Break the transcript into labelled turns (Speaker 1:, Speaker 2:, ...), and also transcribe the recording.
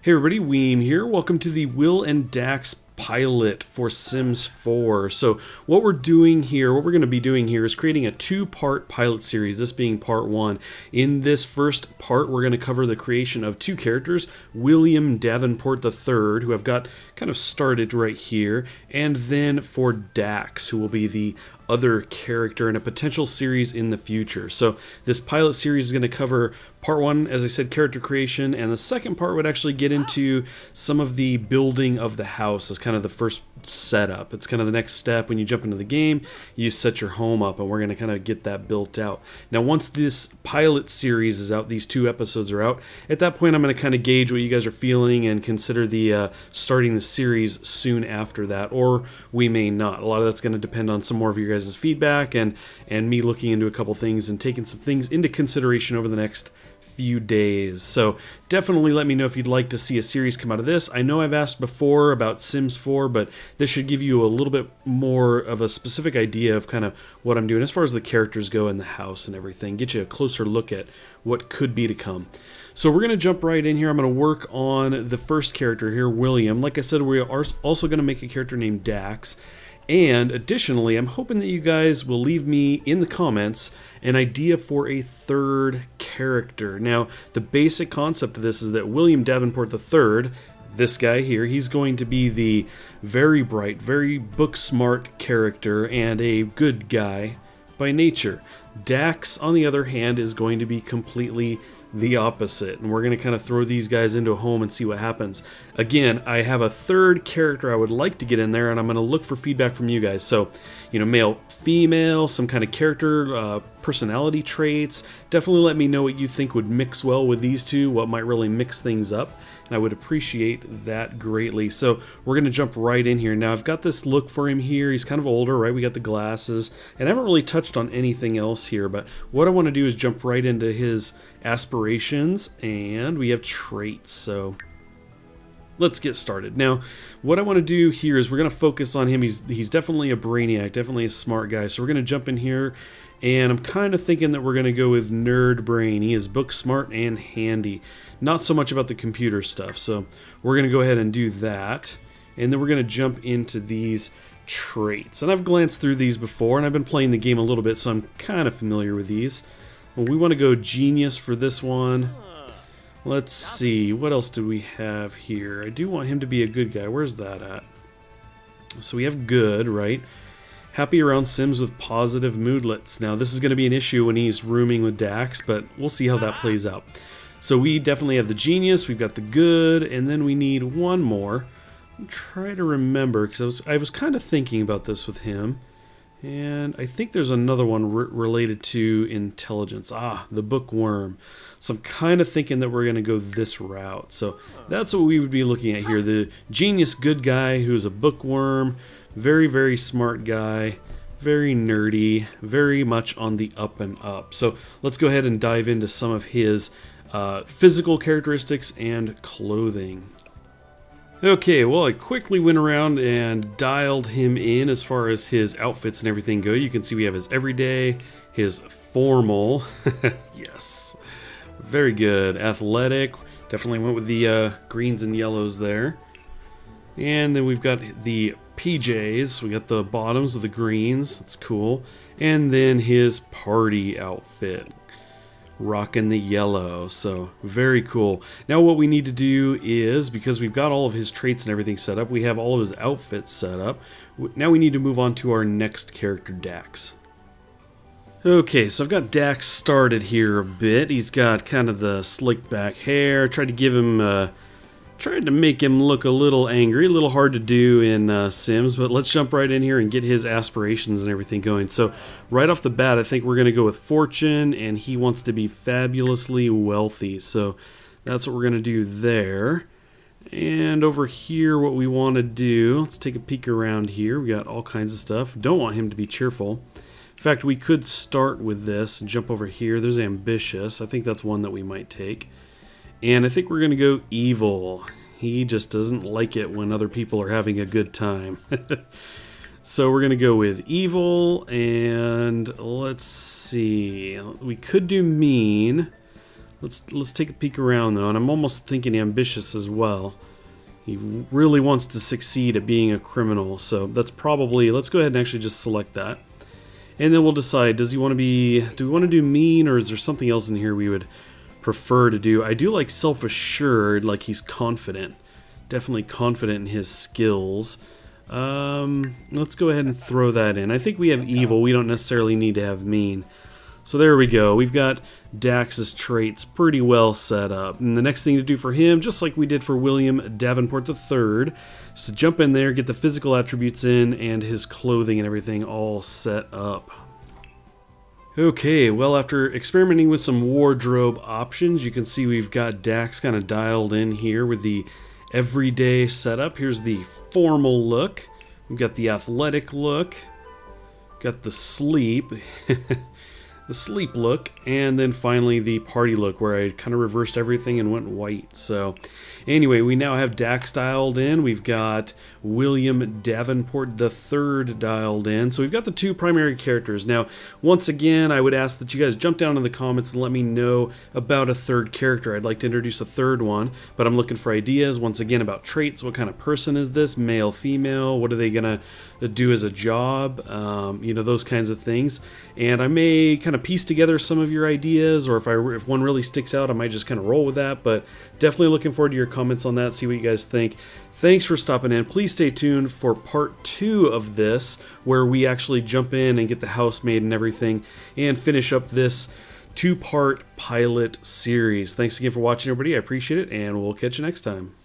Speaker 1: Hey everybody, Weem here. Welcome to the Will and Dax pilot for Sims 4. So what we're going to be doing here is creating a two-part pilot series, this being part one. In this first part, we're going to cover the creation of two characters, William Davenport III, who I've got kind of started right here, and then for Dax, who will be the other character in a potential series in the future. So this pilot series is going to cover part one, as I said, character creation, and the second part would actually get into some of the building of the house as kind of the first setup. It's kind of the next step. When you jump into the game, you set your home up, and we're going to kind of get that built out. Now, once this pilot series is out, these two episodes are out, at that point I'm going to kind of gauge what you guys are feeling and consider the starting the series soon after that, or we may not. A lot of that's going to depend on some more of your guys' feedback and me looking into a couple things and taking some things into consideration over the next few days. So definitely let me know if you'd like to see a series come out of this. I know I've asked before about Sims 4, but this should give you a little bit more of a specific idea of kind of what I'm doing as far as the characters go in the house and everything. Get you a closer look at what could be to come. So we're going to jump right in here. I'm going to work on the first character here, William. Like I said, we are also going to make a character named Dax. And additionally, I'm hoping that you guys will leave me in the comments an idea for a third character. Now, the basic concept of this is that William Davenport III, this guy here, he's going to be the very bright, very book-smart character and a good guy by nature. Dax, on the other hand, is going to be completely the opposite, and we're going to kind of throw these guys into a home and see what happens. Again, I have a third character I would like to get in there, and I'm going to look for feedback from you guys. So, you know, male, female, some kind of character, personality traits. Definitely let me know what you think would mix well with these two, what might really mix things up, and I would appreciate that greatly. So we're going to jump right in here. Now, I've got this look for him here. He's kind of older, right? We got the glasses, and I haven't really touched on anything else here, but what I want to do is jump right into his aspirations, and we have traits. So let's get started. Now, what I want to do here is we're going to focus on him. He's definitely a brainiac, definitely a smart guy. So we're going to jump in here, and I'm kind of thinking that we're going to go with nerd brain. He is book smart and handy. Not so much about the computer stuff. So we're going to go ahead and do that. And then we're going to jump into these traits. And I've glanced through these before, and I've been playing the game a little bit, so I'm kind of familiar with these. Well, we want to go genius for this one. Let's see, what else do we have here? I do want him to be a good guy. Where's that at? So we have good, right? Happy around Sims with positive moodlets. Now, this is going to be an issue when he's rooming with Dax, but we'll see how that plays out. So we definitely have the genius, we've got the good, and then we need one more. I'm trying to remember, because I was kind of thinking about this with him. And I think there's another one related to intelligence. The bookworm. So I'm kind of thinking that we're going to go this route. So that's what we would be looking at here. The genius good guy who's a bookworm. Very, very smart guy. Very nerdy. Very much on the up and up. So let's go ahead and dive into some of his physical characteristics and clothing. Okay, well, I quickly went around and dialed him in as far as his outfits and everything go. You can see we have his everyday, his formal, yes, very good, athletic, definitely went with the greens and yellows there. And then we've got the PJs, we got the bottoms with the greens, that's cool. And then his party outfit. Rocking the yellow, so very cool. Now what we need to do is, because we've got all of his traits and everything set up, we have all of his outfits set up, now we need to move on to our next character, Dax. Okay, so I've got Dax started here a bit. He's got kind of the slick back hair, tried to make him look a little angry, a little hard to do in Sims, but let's jump right in here and get his aspirations and everything going. So right off the bat, I think we're going to go with fortune, and he wants to be fabulously wealthy. So that's what we're going to do there. And over here, what we want to do, let's take a peek around here. We got all kinds of stuff. Don't want him to be cheerful. In fact, we could start with this and jump over here. There's ambitious. I think that's one that we might take. And I think we're going to go evil. He just doesn't like it when other people are having a good time. So we're going to go with evil, and let's see. We could do mean. Let's take a peek around though, and I'm almost thinking ambitious as well. He really wants to succeed at being a criminal, so that's probably, let's go ahead and actually just select that. And then we'll decide, does he want to be, do we want to do mean, or is there something else in here we would prefer to do? I do like self-assured, like he's confident. Definitely confident in his skills. Let's go ahead and throw that in. I think we have evil, we don't necessarily need to have mean. So there we go. We've got Dax's traits pretty well set up. And the next thing to do for him, just like we did for William Davenport III, is to jump in there, get the physical attributes in, and his clothing and everything all set up. Okay, well, after experimenting with some wardrobe options, you can see we've got Dax kind of dialed in here with the everyday setup. Here's the formal look. We've got the athletic look. Got the sleep. The sleep look, and then finally the party look, where I kind of reversed everything and went white. So anyway, we now have Dax dialed in. We've got William Davenport III dialed in. So we've got the two primary characters. Now, once again, I would ask that you guys jump down in the comments and let me know about a third character. I'd like to introduce a third one, but I'm looking for ideas, once again, about traits. What kind of person is this? Male, female? What are they going to do as a job? You know, those kinds of things. And I may kind of piece together some of your ideas, or if one really sticks out, I might just kind of roll with that. But definitely looking forward to your comments on that, see what you guys think. Thanks for stopping in. Please stay tuned for part 2 of this, where we actually jump in and get the house made and everything, and finish up this 2-part pilot series. Thanks again for watching, everybody. I appreciate it, and we'll catch you next time.